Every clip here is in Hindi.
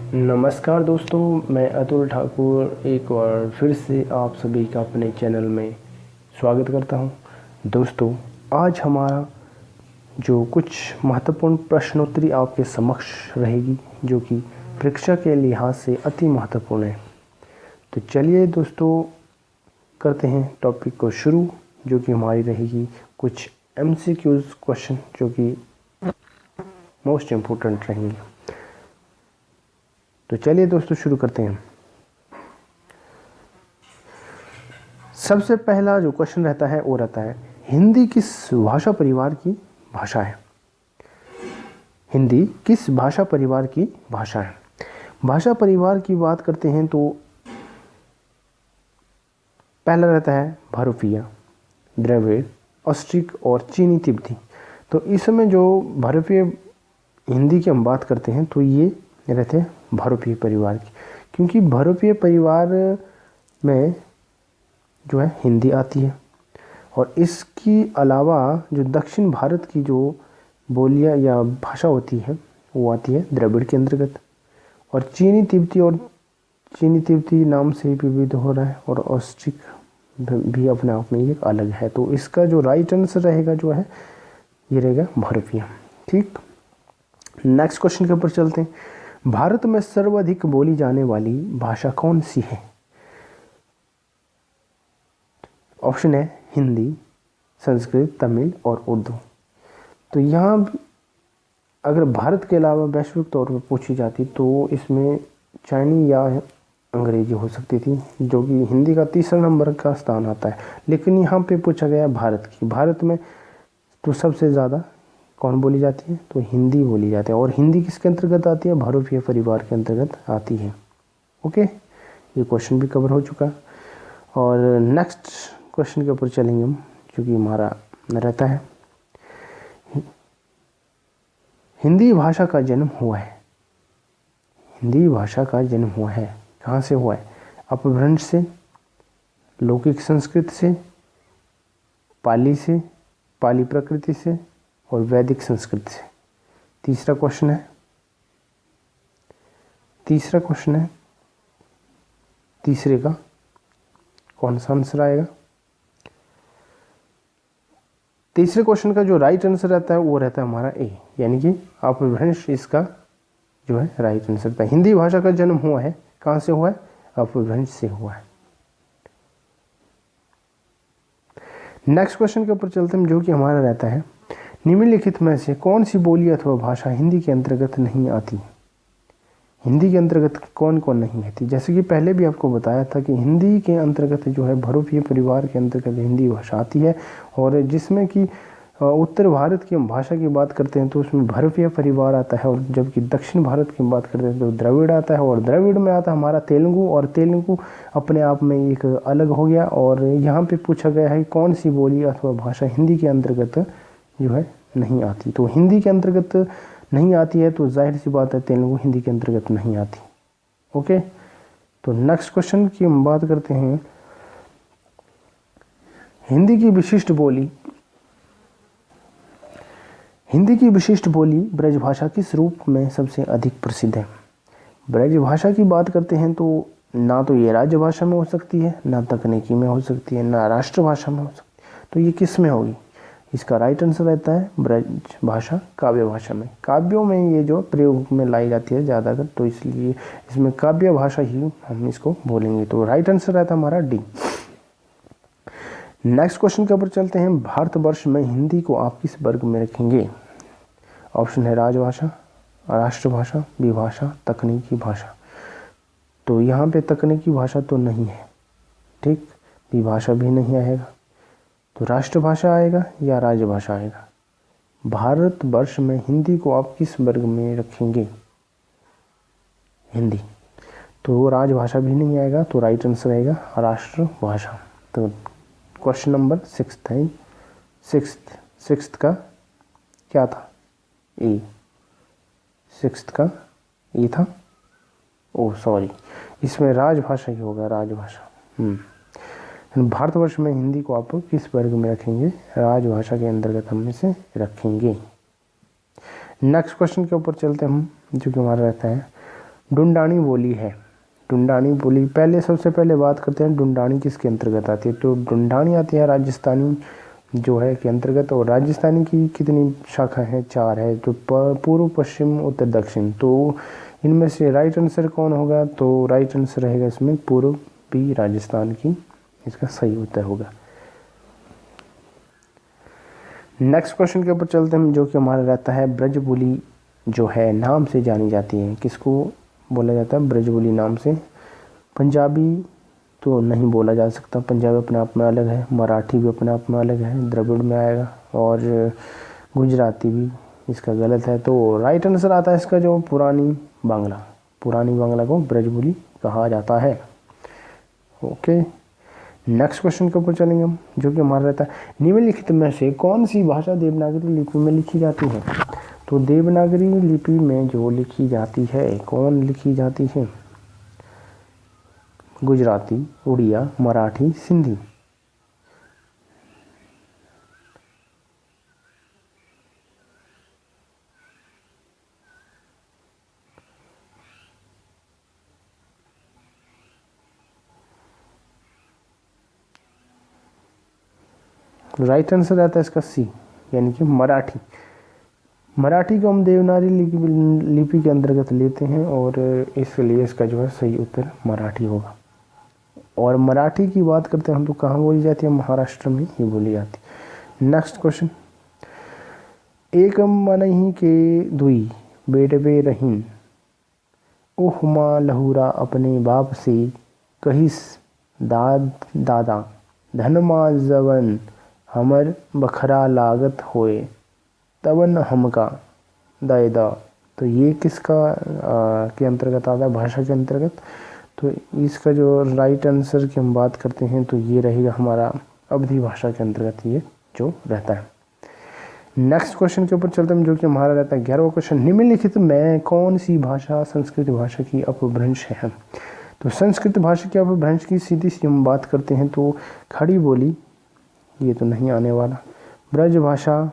नमस्कार दोस्तों, मैं अतुल ठाकुर एक बार फिर से आप सभी का अपने चैनल में स्वागत करता हूं। दोस्तों, आज हमारा जो कुछ महत्वपूर्ण प्रश्नोत्तरी आपके समक्ष रहेगी, जो कि परीक्षा के लिहाज से अति महत्वपूर्ण है। तो चलिए दोस्तों, करते हैं टॉपिक को शुरू, जो कि हमारी रहेगी कुछ MCQs क्वेश्चन, जो कि मोस्ट इम्पोर्टेंट रहेंगे। तो चलिए दोस्तों शुरू करते हैं। सबसे पहला जो क्वेश्चन रहता है वो रहता है, हिंदी किस भाषा परिवार की भाषा है? हिंदी किस भाषा परिवार की भाषा है? भाषा परिवार की बात करते हैं तो पहला रहता है भरूफिया, द्रविड़, ऑस्ट्रिक और चीनी तिब्बती। तो इसमें जो भरूफीय हिंदी की हम बात करते हैं तो ये रहते हैं भरूफीय परिवार की, क्योंकि भरूफीय परिवार में जो है हिंदी आती है। और इसकी अलावा जो दक्षिण भारत की जो बोलियां या भाषा होती है वो आती है द्रविड़ के अंतर्गत। और चीनी तिब्बती नाम से भी विविध हो रहा है, और ऑस्ट्रिक भी अपने आप में एक अलग है। तो इसका जो राइट आंसर रहेगा जो है ये रहेगा भरूफीय। ठीक, नेक्स्ट क्वेश्चन के ऊपर चलते हैं। भारत में सर्वाधिक बोली जाने वाली भाषा कौन सी है? ऑप्शन है हिंदी, संस्कृत, तमिल और उर्दू। तो यहाँ अगर भारत के अलावा वैश्विक तौर पर पूछी जाती तो इसमें चाइनी या अंग्रेजी हो सकती थी, जो कि हिंदी का तीसरा नंबर का स्थान आता है। लेकिन यहाँ पे पूछा गया भारत की। भारत में तो सबसे ज़्यादा कौन बोली जाती है? तो हिंदी बोली जाती है। और हिंदी किसके अंतर्गत आती है? भरूफीय परिवार के अंतर्गत आती है। ओके, ये क्वेश्चन भी कवर हो चुका। और नेक्स्ट क्वेश्चन के ऊपर चलेंगे हम, जो कि हमारा रहता है, हिंदी भाषा का जन्म हुआ है। हिंदी भाषा का जन्म हुआ है, कहाँ से हुआ है? अपभ्रंश से, लौकिक संस्कृत से, पाली से, पाली प्रकृति से और वैदिक संस्कृत से। तीसरा क्वेश्चन है, तीसरे का कौन सा आंसर आएगा? तीसरे क्वेश्चन का जो राइट आंसर रहता है वो रहता है हमारा ए, यानी कि अपभ्रंश इसका जो है राइट आंसर रहता है। हिंदी भाषा का जन्म हुआ है, कहाँ से हुआ है? अपभ्रंश से हुआ है। नेक्स्ट क्वेश्चन के ऊपर चलते हैं, जो कि हमारा रहता है, निम्नलिखित में से कौन सी बोली अथवा भाषा हिंदी के अंतर्गत नहीं आती? हिंदी के अंतर्गत कौन कौन नहीं आती? जैसे कि पहले भी आपको बताया था कि हिंदी के अंतर्गत जो है भरूफीय परिवार के अंतर्गत हिंदी भाषा आती है। और जिसमें कि उत्तर भारत की हम भाषा की बात करते हैं तो उसमें भरूफीय परिवार आता है, और जबकि दक्षिण भारत की बात करते हैं तो द्रविड़ आता है। और द्रविड़ में आता है हमारा तेलुगु, और तेलुगु अपने आप में एक अलग हो गया। और यहाँ पे पूछा गया है कौन सी बोली अथवा भाषा हिंदी के अंतर्गत जो है नहीं आती। तो हिंदी के अंतर्गत नहीं आती है तो जाहिर सी बात है तेलुगु हिंदी के अंतर्गत नहीं आती। ओके, तो नेक्स्ट क्वेश्चन की हम बात करते हैं, हिंदी की विशिष्ट बोली ब्रजभाषा किस रूप में सबसे अधिक प्रसिद्ध है? ब्रजभाषा की बात करते हैं तो ना तो ये राज्य भाषा में हो सकती है, ना तकनीकी में हो सकती है, ना राष्ट्रभाषा में हो सकती है। तो ये किस में होगी? इसका राइट आंसर रहता है ब्रज भाषा काव्य भाषा में। काव्यों में ये जो प्रयोग में लाई जाती है ज़्यादातर, तो इसलिए इसमें काव्य भाषा ही हम इसको बोलेंगे। तो राइट आंसर रहता है हमारा डी। नेक्स्ट क्वेश्चन के ऊपर चलते हैं, भारतवर्ष में हिंदी को आप किस वर्ग में रखेंगे? ऑप्शन है राजभाषा, राष्ट्रभाषा, विभाषा, तकनीकी भाषा। तो यहाँ पे तकनीकी भाषा तो नहीं है, ठीक, विभाषा भी नहीं आएगा, तो राष्ट्रभाषा आएगा या राजभाषा आएगा? भारतवर्ष में हिंदी को आप किस वर्ग में रखेंगे? हिंदी, तो राजभाषा भी नहीं आएगा, तो राइट आंसर आएगा राष्ट्रभाषा। तो क्वेश्चन नंबर 6 है, सिक्स्थ का क्या था? ए, सिक्स्थ का ए था, ओ सॉरी, इसमें राजभाषा ही होगा, राजभाषा। भारतवर्ष में हिंदी को आप किस वर्ग में रखेंगे? राजभाषा के अंतर्गत हम इसे रखेंगे। नेक्स्ट क्वेश्चन के ऊपर चलते हम, जो कि हमारा रहता है, डुंडानी बोली है। डुंडानी बोली, पहले सबसे पहले बात करते हैं डुंडानी किसके अंतर्गत आती है। तो डुंडानी आती है राजस्थानी जो है के अंतर्गत। और राजस्थानी की कितनी शाखा है? 4 है, जो पूर्व, पश्चिम, उत्तर, दक्षिण। तो इनमें से राइट आंसर कौन होगा? तो राइट आंसर रहेगा इसमें पूर्वी राजस्थान की इसका सही उत्तर होगा। नेक्स्ट क्वेश्चन के ऊपर चलते हैं, जो कि हमारा रहता है ब्रजबुली जो है नाम से जानी जाती है। किसको बोला जाता है ब्रजबुली नाम से? पंजाबी तो नहीं बोला जा सकता, पंजाबी अपने आप में अलग है, मराठी भी अपने आप में अलग है, द्रविड़ में आएगा, और गुजराती भी इसका गलत है। तो राइट आंसर आता है इसका जो पुरानी बांग्ला। पुरानी बांग्ला को ब्रजबुली कहा जाता है। ओके, नेक्स्ट क्वेश्चन के ऊपर चलेंगे हम, जो कि हमारा रहता है निम्नलिखित में से कौन सी भाषा देवनागरी लिपि में लिखी जाती है? तो देवनागरी लिपि में जो लिखी जाती है, कौन लिखी जाती है? गुजराती, उड़िया, मराठी, सिंधी। राइट आंसर आता है इसका सी, यानी कि मराठी। मराठी को हम देवनागरी लिपि के अंतर्गत लेते हैं, और इसलिए इसका जो है सही उत्तर मराठी होगा। और मराठी की बात करते हैं हम तो कहाँ बोली जाती है? महाराष्ट्र में ही बोली जाती है। नेक्स्ट क्वेश्चन, एक मनही के दुई बेटबे रहीन, ओह माँ लहूरा अपने बाप से कहिस दादा, धन माँ जवन हमर बखरा लागत होए, तबन हमका दायदा। तो ये किसका के अंतर्गत आता है? भाषा के अंतर्गत। तो इसका जो राइट आंसर की हम बात करते हैं तो ये रहेगा हमारा अवधी भाषा के अंतर्गत ये जो रहता है। नेक्स्ट क्वेश्चन के ऊपर चलते हैं, जो कि हमारा रहता है 11वां क्वेश्चन, निम्नलिखित में कौन सी भाषा संस्कृत भाषा की अपभ्रंश है? तो संस्कृत भाषा के अपभ्रंश की सीधी सी हम बात करते हैं तो खड़ी बोली, ये तो नहीं आने वाला। ब्रज भाषा,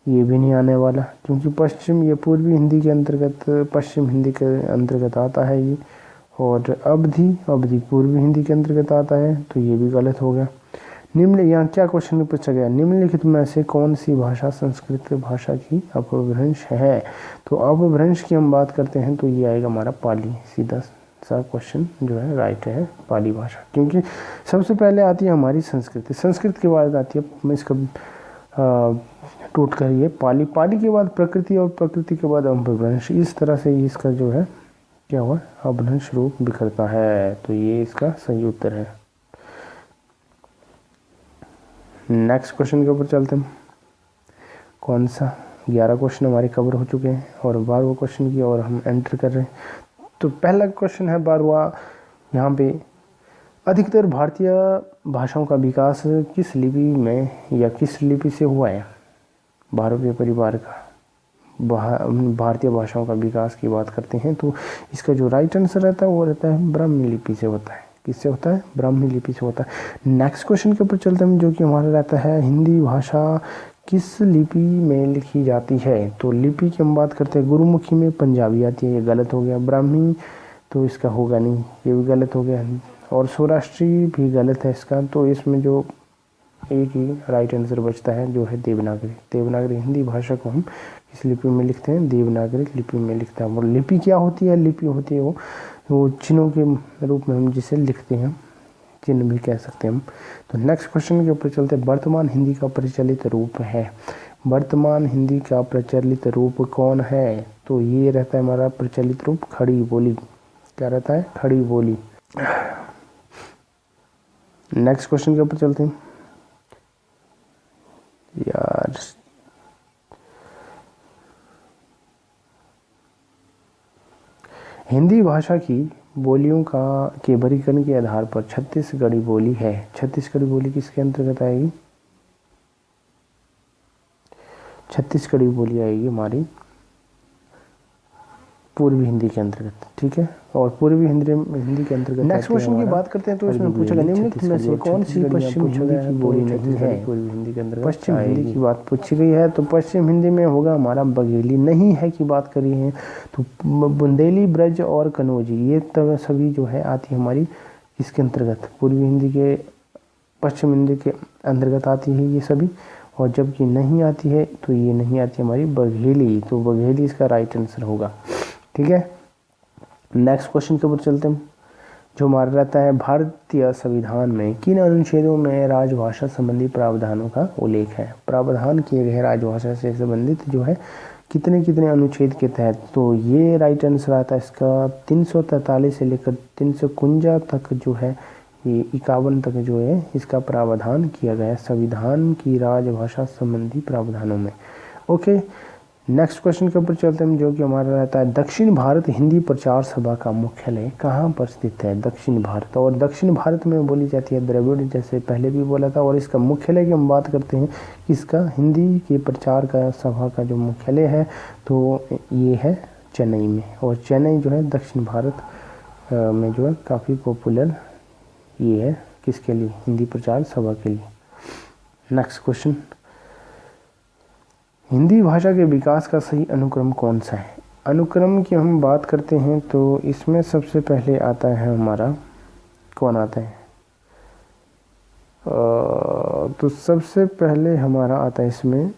ये भी नहीं आने वाला, क्योंकि पश्चिम ये पूर्वी हिंदी के अंतर्गत, पश्चिम हिंदी के अंतर्गत आता है ये। और अवधी पूर्वी हिंदी के अंतर्गत आता है, तो ये भी गलत हो गया। यहाँ क्या क्वेश्चन पूछा गया? निम्नलिखित में से कौन सी भाषा संस्कृत भाषा की अपभ्रंश है? तो अपभ्रंश की हम बात करते हैं तो ये आएगा हमारा पाली। सीधा सा क्वेश्चन जो है राइट है पाली भाषा, क्योंकि सबसे पहले आती है हमारी संस्कृत, संस्कृत के बाद आती है इसका टूट कर ये पाली, पाली के बाद प्रकृति, और प्रकृति के बाद अपभ्रंश। इस तरह से इसका जो है क्या हुआ? अपभ्रंश रूप बिखरता है। तो ये इसका सही उत्तर है। नेक्स्ट क्वेश्चन के ऊपर चलते हैं, कौन सा? 11 क्वेश्चन हमारे कवर हो चुके हैं, और 12वां क्वेश्चन की और हम एंटर कर रहे हैं। तो पहला क्वेश्चन है 12वां, यहाँ पे अधिकतर भारतीय भाषाओं का विकास किस लिपि में या किस लिपि से हुआ है? 12वें परिवार का भारतीय भाषाओं का विकास की बात करते हैं तो इसका जो राइट आंसर रहता है वो रहता है ब्राह्मी लिपि से होता है। किससे होता है? ब्राह्मी लिपि से होता है। नेक्स्ट क्वेश्चन के ऊपर चलते हैं, जो कि हमारा रहता है हिंदी भाषा किस लिपि में लिखी जाती है? तो लिपि की हम बात करते हैं गुरुमुखी में, पंजाबी आती है, ये गलत हो गया। ब्राह्मी तो इसका होगा नहीं, ये भी गलत हो गया। और सौराष्ट्री भी गलत है इसका। तो इसमें जो एक ही राइट आंसर बचता है जो है देवनागरी। देवनागरी हिंदी भाषा को हम किस लिपि में लिखते हैं? देवनागरी लिपि में लिखते हैं। और लिपि क्या होती है? लिपि होती है वो चिन्हों के रूप में हम जिसे लिखते हैं, चिन्ह भी कह सकते हैं हम। तो नेक्स्ट क्वेश्चन के ऊपर चलते हैं, वर्तमान हिंदी का प्रचलित रूप है। वर्तमान हिंदी का प्रचलित रूप कौन है? तो ये रहता है हमारा प्रचलित रूप खड़ी बोली। क्या रहता है? खड़ी बोली। नेक्स्ट क्वेश्चन के ऊपर चलते हैं यार, हिंदी भाषा की बोलियों के वर्गीकरण के आधार पर छत्तीसगढ़ी बोली है। छत्तीसगढ़ी बोली किसके अंतर्गत आएगी? छत्तीसगढ़ी बोली आएगी हमारी पूर्वी हिंदी के अंतर्गत, ठीक है। और पूर्वी हिंदी के अंतर्गत नेक्स्ट क्वेश्चन की बात करते हैं तो इसमें पूछा गया निम्नलिखित में से कौन सी पश्चिम हिंदी की बोली नहीं है। पूर्वी हिंदी के अंतर्गत पश्चिम हिंदी की बात पूछी गई है तो पश्चिम हिंदी में होगा हमारा बघेली। नहीं है की बात करी है तो बुंदेली, ब्रज और कनौजी, ये तब सभी जो है आती है हमारी इसके अंतर्गत, पूर्वी हिंदी के पश्चिम हिंदी के अंतर्गत आती है ये सभी। और जबकि नहीं आती है तो ये नहीं आती हमारी बघेली, तो बघेली इसका राइट आंसर होगा, ठीक है। नेक्स्ट क्वेश्चन के ऊपर चलते हैं जो हमारा रहता है भारतीय संविधान में किन अनुच्छेदों में राजभाषा संबंधी प्रावधानों का उल्लेख है। प्रावधान किए गए राजभाषा से संबंधित जो है कितने कितने अनुच्छेद के तहत, तो ये राइट आंसर आता है इसका 343 से लेकर 351 तक जो है, ये 51 तक जो है इसका प्रावधान किया गया है संविधान की राजभाषा संबंधी प्रावधानों में। ओके, नेक्स्ट क्वेश्चन के ऊपर चलते हैं जो कि हमारा रहता है दक्षिण भारत हिंदी प्रचार सभा का मुख्यालय कहाँ पर स्थित है। दक्षिण भारत, और दक्षिण भारत में बोली जाती है द्रविड़, जैसे पहले भी बोला था। और इसका मुख्यालय की हम बात करते हैं, इसका हिंदी के प्रचार का सभा का जो मुख्यालय है तो ये है चेन्नई में। और चेन्नई जो है दक्षिण भारत में जो है काफ़ी पॉपुलर ये है किसके लिए, हिंदी प्रचार सभा के लिए। नेक्स्ट क्वेश्चन, हिंदी भाषा के विकास का सही अनुक्रम कौन सा है। अनुक्रम की हम बात करते हैं तो इसमें सबसे पहले आता है हमारा, कौन आता है, तो सबसे पहले हमारा आता है इसमें,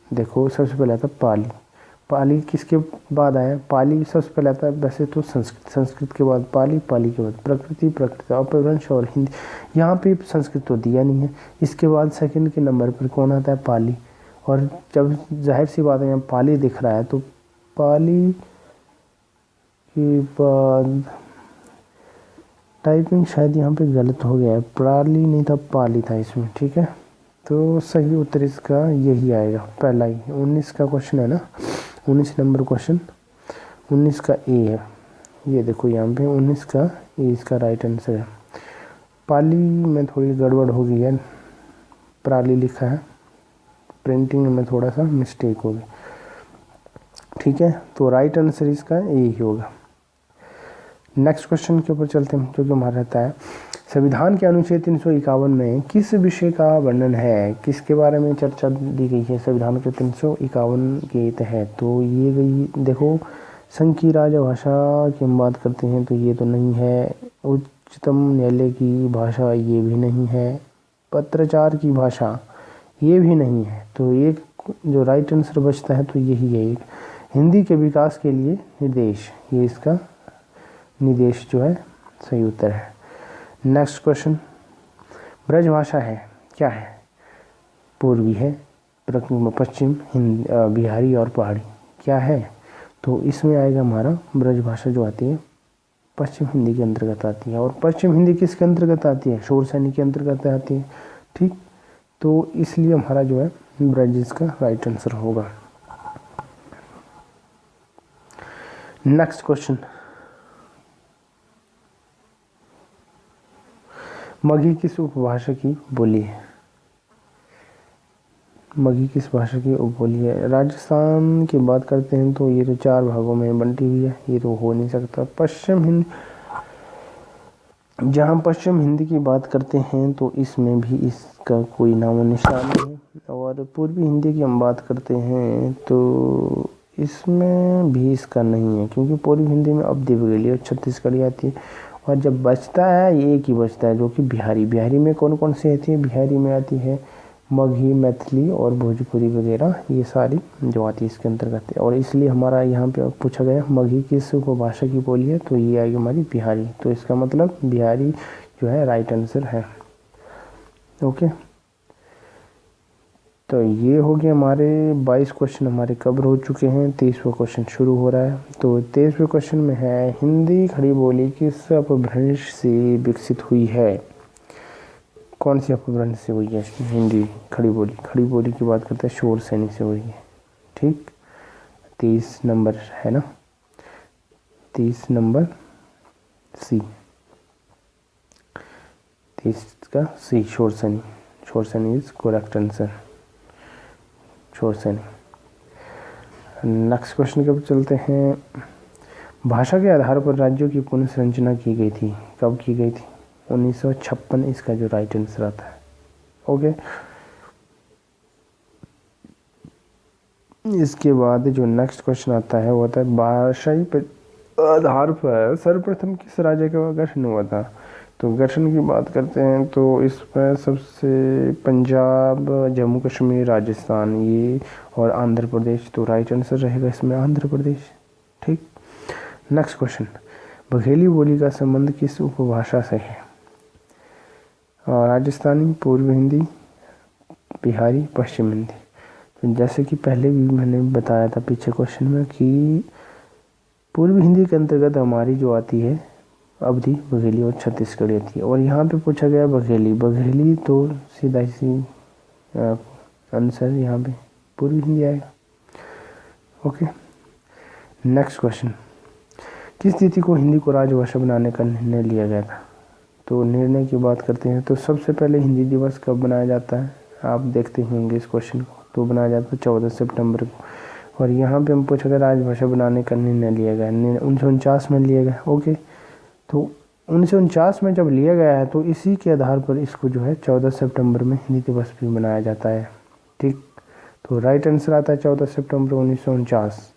देखो सबसे पहले आता है पाली। पाली किसके बाद आया, पाली सबसे पहले आता है वैसे तो संस्कृत, संस्कृत के बाद पाली, पाली के बाद प्रकृति, प्रकृति अपभ्रंश और हिंदी। यहाँ पे संस्कृत तो दिया नहीं है। इसके बाद सेकंड के नंबर पर कौन आता है, पाली। और जब जाहिर सी बात है यहाँ पाली दिख रहा है तो पाली के बाद टाइपिंग शायद यहाँ पे गलत हो गया है, पाली नहीं था पाली था इसमें, ठीक है। तो सही उत्तर इसका यही आएगा, पहला ही। 19 का क्वेश्चन है ना, 19 नंबर क्वेश्चन, 19 का ए है, ये देखो यहाँ पे 19 का ए इसका राइट आंसर है। पाली में थोड़ी गड़बड़ हो गई है, प्राली लिखा है, प्रिंटिंग में थोड़ा सा मिस्टेक होगी, ठीक है। तो राइट आंसर इसका ए ही होगा। नेक्स्ट क्वेश्चन के ऊपर चलते हैं जो कि हमारा रहता है संविधान के अनुच्छेद 351 में किस विषय का वर्णन है, किसके बारे में चर्चा दी गई है संविधान के 351 के तहत। तो ये गई, देखो संघ की राजभाषा की हम बात करते हैं तो ये तो नहीं है, उच्चतम न्यायालय की भाषा ये भी नहीं है, पत्राचार की भाषा ये भी नहीं है। तो एक जो राइट आंसर बचता है तो यही है एक, हिंदी के विकास के लिए निर्देश, ये इसका निर्देश जो है सही उत्तर है। नेक्स्ट क्वेश्चन, ब्रजभाषा है क्या है, पूर्वी है, पश्चिम, बिहारी और पहाड़ी क्या है। तो इसमें आएगा हमारा ब्रजभाषा जो आती है पश्चिम हिंदी के अंतर्गत आती है। और पश्चिम हिंदी किसके अंतर्गत आती है, शोर सैनी के अंतर्गत आती है, ठीक। तो इसलिए हमारा जो है ब्रज इसका राइट आंसर होगा। नेक्स्ट क्वेश्चन, मगही किस उपभाषा की बोली है। मगही किस भाषा की उपबोली है। राजस्थान की बात करते हैं तो ये तो 4 भागों में बंटी हुई है, ये तो हो नहीं सकता। पश्चिम हिंदी, जहाँ पश्चिम हिंदी की बात करते हैं तो इसमें भी इसका कोई नामो निशान नहीं है। और पूर्वी हिंदी की हम बात करते हैं तो इसमें भी इसका नहीं है, क्योंकि पूर्वी हिंदी में अब दिवगली और छत्तीसगढ़ी आती है। और जब बचता है ये एक ही बचता है जो कि बिहारी। बिहारी में कौन कौन सी आती है, बिहारी में आती है मगही, मैथिली और भोजपुरी वगैरह, ये सारी जो आती है इसके अंतर्गत है। और इसलिए हमारा यहाँ पे पूछा गया मगही किस उपभाषा की बोली है, तो ये आएगी हमारी बिहारी। तो इसका मतलब बिहारी जो है राइट आंसर है। ओके, तो ये हो गए हमारे 22 क्वेश्चन हमारे कवर हो चुके हैं। 23वां क्वेश्चन शुरू हो रहा है। तो 23वें क्वेश्चन में है हिंदी खड़ी बोली किस अपभ्रंश से विकसित हुई है। कौन सी अपभ्रंश से हुई है हिंदी खड़ी बोली। खड़ी बोली की बात करते हैं शोर सैनी से हुई है, ठीक। 23 नंबर है ना, 23 नंबर सी, 23 का सी शोर सैनी। शोर सैनी इज करेक्ट आंसर, शोर सैनी। नेक्स्ट क्वेश्चन के ऊपर चलते हैं। भाषा के आधार पर राज्यों की पुनर्संरचना की गई थी, कब की गई थी? 1956 इसका जो राइट आंसर आता है। ओके, इसके बाद जो नेक्स्ट क्वेश्चन आता है वो होता है भाषाई आधार पर सर्वप्रथम किस राज्य का गठन हुआ था? तो गठन की बात करते हैं तो इसमें सबसे पंजाब, जम्मू कश्मीर, राजस्थान ये और आंध्र प्रदेश, तो राइट आंसर रहेगा इसमें आंध्र प्रदेश। ठीक, नेक्स्ट क्वेश्चन, बघेली बोली का संबंध किस उपभाषा से है? राजस्थानी, पूर्व हिंदी, बिहारी, पश्चिम हिंदी। तो जैसे कि पहले भी मैंने बताया था पीछे क्वेश्चन में कि पूर्व हिंदी के अंतर्गत हमारी जो आती है अवधी, बघेली और छत्तीसगढ़ी आती है। और यहाँ पे पूछा गया बघेली तो सीधा सी आंसर यहाँ पे पूर्व हिंदी आएगा। ओके, नेक्स्ट क्वेश्चन, किस तिथि को हिंदी को राजभाषा बनाने का निर्णय लिया गया था? तो निर्णय की बात करते हैं तो सबसे पहले हिंदी दिवस कब बनाया जाता है? आप देखते होंगे इस क्वेश्चन को, तो बनाया जाता है 14 सितंबर को। और यहाँ पे हम पूछा गया राजभाषा बनाने का निर्णय लिया गया, 1949 में लिया गया। ओके, तो 1949 में जब लिया गया है तो इसी के आधार पर इसको जो है 14 सितंबर में हिंदी दिवस भी मनाया जाता है। ठीक, तो राइट आंसर आता है 14 सितंबर 1949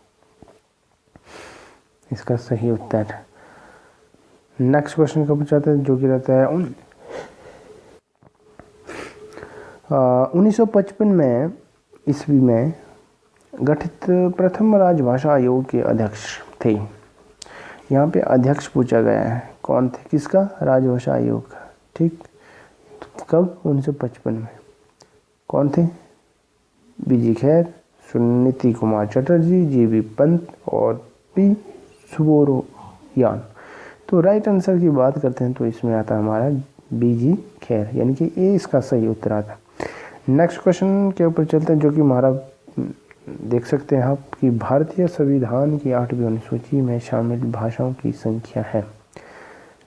इसका सही उत्तर। नेक्स्ट क्वेश्चन का पूछाते हैं जो कि रहता है 1955 में ईस्वी में गठित प्रथम राजभाषा आयोग के अध्यक्ष थे। यहाँ पे अध्यक्ष पूछा गया है, कौन थे, किसका? राजभाषा आयोग का। ठीक, तो कब? 1955 में। कौन थे? बीजी खैर, सुनीति कुमार चटर्जी, जीबी पंत और पी सुब्बोरोयान। तो राइट आंसर की बात करते हैं तो इसमें आता है हमारा बीजी खैर, यानी कि ए इसका सही उत्तर आता है। नेक्स्ट क्वेश्चन के ऊपर चलते हैं जो कि हमारा देख सकते हैं आप कि भारतीय संविधान की 8वीं अनुसूची में शामिल भाषाओं की संख्या है।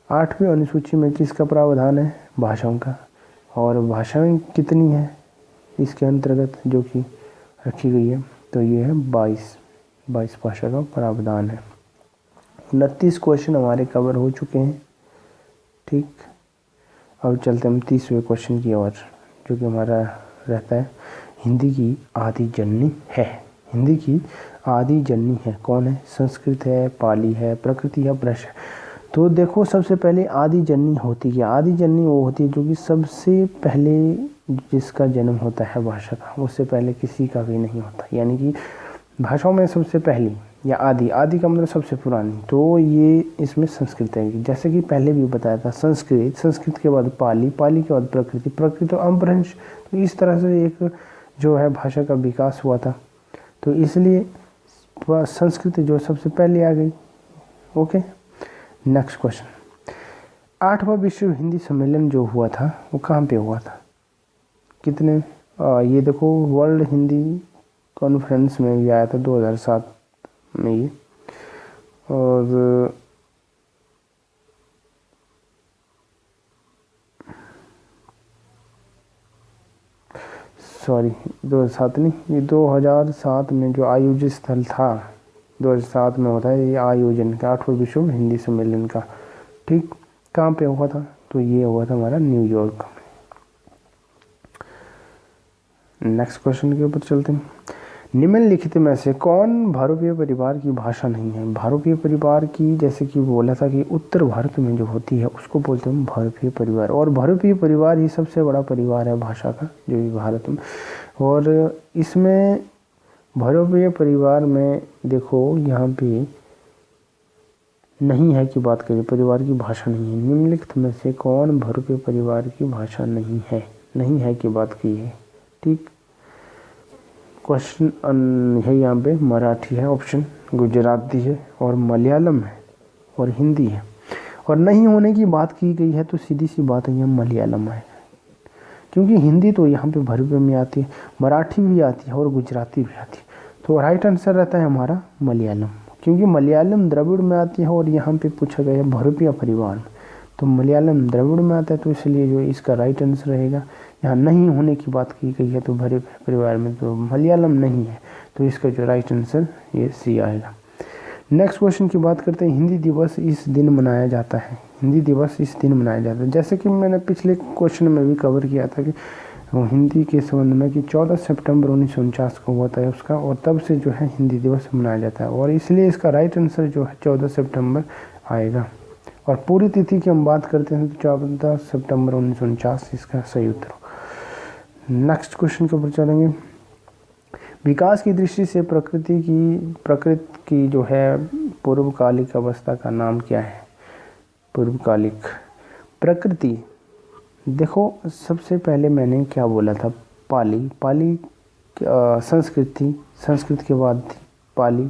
8वीं अनुसूची में किसका प्रावधान है? भाषाओं का। और भाषाएं कितनी हैं इसके अंतर्गत जो कि रखी गई है? तो ये है 22 भाषा का प्रावधान है। 29 क्वेश्चन हमारे कवर हो चुके हैं। ठीक, अब चलते हैं हम 30वें क्वेश्चन की ओर जो कि हमारा रहता है हिंदी की आदि जननी है। हिंदी की आदि जननी है कौन है? संस्कृत है, पाली है, प्रकृति है, ब्रज है। तो देखो सबसे पहले आदि जननी होती है, आदि जननी वो होती है जो कि सबसे पहले जिसका जन्म होता है भाषा का, उससे पहले किसी का भी नहीं होता। यानी कि भाषाओं में सबसे पहली या आदि का मतलब सबसे पुरानी, तो ये इसमें संस्कृत है। जैसे कि पहले भी बताया था संस्कृत के बाद पाली के बाद प्रकृति तो अपभ्रंश। तो इस तरह से एक जो है भाषा का विकास हुआ था, तो इसलिए संस्कृत जो सबसे पहले आ गई। ओके, नेक्स्ट क्वेश्चन, 8वां विश्व हिंदी सम्मेलन जो हुआ था वो कहाँ पे हुआ था? कितने ये देखो वर्ल्ड हिंदी कॉन्फ्रेंस में भी आया था 2007 में ये, और सॉरी 2007 नहीं, ये 2007 में जो आयोजित स्थल था 2007 में होता है ये आयोजन का 8वां विश्व हिंदी सम्मेलन का। ठीक, कहाँ पे हुआ था? तो ये हुआ था हमारा न्यूयॉर्क। नेक्स्ट क्वेश्चन के ऊपर चलते हैं, निम्नलिखित में से कौन भारतीय परिवार की भाषा नहीं है? भारतीय परिवार की जैसे कि बोला था कि उत्तर भारत में जो होती है उसको बोलते हैं भारतीय परिवार, और भारतीय परिवार ही सबसे बड़ा परिवार है भाषा का जो भी भारत में। और इसमें भारतीय परिवार में देखो यहाँ पे नहीं है कि बात करें परिवार की भाषा नहीं है, निम्नलिखित में से कौन भारतीय परिवार की भाषा नहीं है कि बात की है। ठीक, क्वेश्चन है यहाँ पे मराठी है ऑप्शन, गुजराती है और मलयालम है और हिंदी है। और नहीं होने की बात की गई है तो सीधी सी बात है यहाँ मलयालम है, क्योंकि हिंदी तो यहाँ पे भरपूर में आती है, मराठी भी आती है और गुजराती भी आती है। तो राइट आंसर रहता है हमारा मलयालम, क्योंकि मलयालम द्रविड़ में आती है और यहाँ पे पूछा गया है भारतीय परिवार में, तो मलयालम द्रविड़ में आता है, तो इसलिए जो इसका राइट आंसर रहेगा। यहाँ नहीं होने की बात की गई है तो भारतीय परिवार में तो मलयालम नहीं है, तो इसका जो राइट आंसर ये सी आएगा। नेक्स्ट क्वेश्चन की बात करते हैं, हिंदी दिवस इस दिन मनाया जाता है। हिंदी दिवस इस दिन मनाया जाता है, जैसे कि मैंने पिछले क्वेश्चन में भी कवर किया था कि हिंदी के संबंध में कि 14 सितंबर 1949 को हुआ था उसका, और तब से जो है हिंदी दिवस मनाया जाता है, और इसलिए इसका राइट आंसर जो है 14 सितंबर आएगा। और पूरी तिथि की हम बात करते हैं तो 14 सितंबर 1949 इसका सही उत्तर होगा। नेक्स्ट क्वेश्चन के ऊपर चलेंगे, विकास की दृष्टि से प्रकृति की जो है पूर्वकालिक अवस्था का नाम क्या है? पूर्वकालिक प्रकृति, देखो सबसे पहले मैंने क्या बोला था, पाली संस्कृति, संस्कृत के बाद थी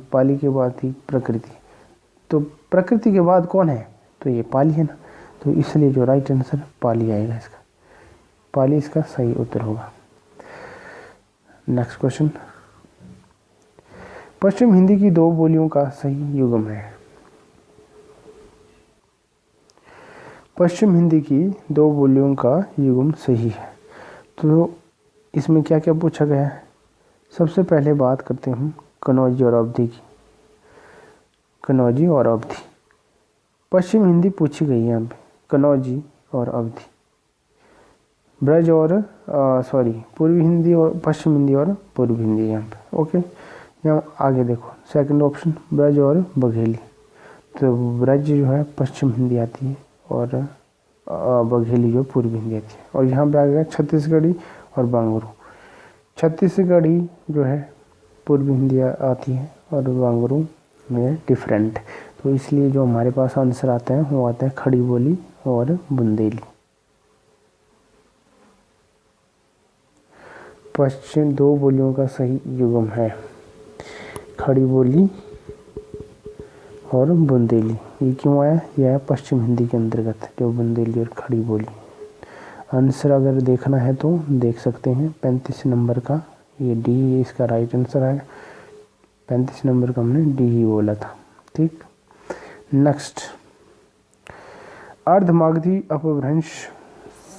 पाली के बाद थी प्रकृति, तो प्रकृति के बाद कौन है? तो ये पाली है ना, तो इसलिए जो राइट आंसर पाली आएगा इसका, पाली इसका सही उत्तर होगा। नेक्स्ट क्वेश्चन, पश्चिम हिंदी की दो बोलियों का सही युग्म है। पश्चिम हिंदी की दो बोलियों का युग्म सही है, तो इसमें क्या क्या पूछा गया है? सबसे पहले बात करते हैं कनौजी और अवधी की। कनौजी और अवधी, पश्चिम हिंदी पूछी गई है यहाँ पे, कनौजी और अवधी। ब्रज और पूर्वी हिंदी और पश्चिम हिंदी और पूर्वी हिंदी यहाँ पे। ओके, यहाँ आगे देखो सेकंड ऑप्शन ब्रज और बघेली, तो ब्रज जो है पश्चिम हिंदी आती है और बघेली जो पूर्वी हिंदी आती है। और यहाँ पे आ गया छत्तीसगढ़ी और बांगरू। छत्तीसगढ़ी जो है पूर्वी हिंदी आती है और बांगरू में डिफरेंट, तो इसलिए जो हमारे पास आंसर आता है वो आता है खड़ी बोली और बुंदेली। पश्चिम दो बोलियों का सही युग्म है खड़ी बोली और बुंदेली। ये क्यों आया? यह है पश्चिम हिंदी के अंतर्गत जो बुंदेली और खड़ी बोली। आंसर अगर देखना है तो देख सकते हैं 35 नंबर का, ये डी इसका राइट आंसर है। 35 नंबर का हमने डी ही बोला था। ठीक, नेक्स्ट, अर्धमागधी अपभ्रंश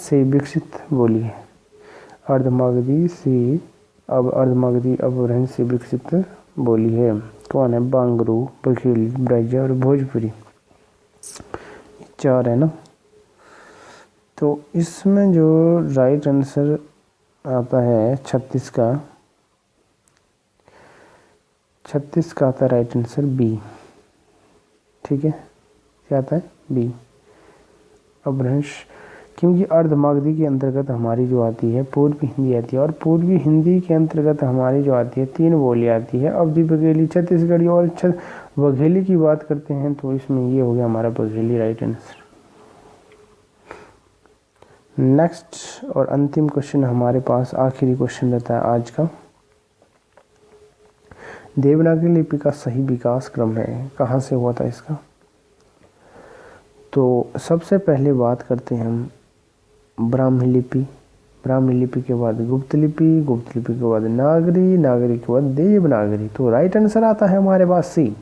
से विकसित बोली है। अर्धमागधी अपभ्रंश से विकसित बोली है कौन है? बांगरू, बघेली, ब्रज और भोजपुरी, चार है ना। तो इसमें जो राइट आंसर आता है 36 का आता है राइट आंसर बी। ठीक है, क्या आता है? बी, अपभ्रंश, क्योंकि अर्धमागधी के अंतर्गत हमारी जो आती है पूर्वी हिंदी आती है, और पूर्वी हिंदी के अंतर्गत हमारी जो आती है 3 बोली आती है, अवधी, बघेली, छत्तीसगढ़ी और बघेली की बात करते हैं तो इसमें ये हो गया हमारा बघेली राइट आंसर। नेक्स्ट और अंतिम क्वेश्चन हमारे पास, आखिरी क्वेश्चन रहता है आज का, देवनागरी लिपि का सही विकास क्रम है, कहाँ से हुआ था इसका? तो सबसे पहले बात करते हैं हम ब्राह्मी लिपि के बाद गुप्त लिपि के बाद नागरी के बाद देवनागरी, तो राइट आंसर आता है हमारे पास सी।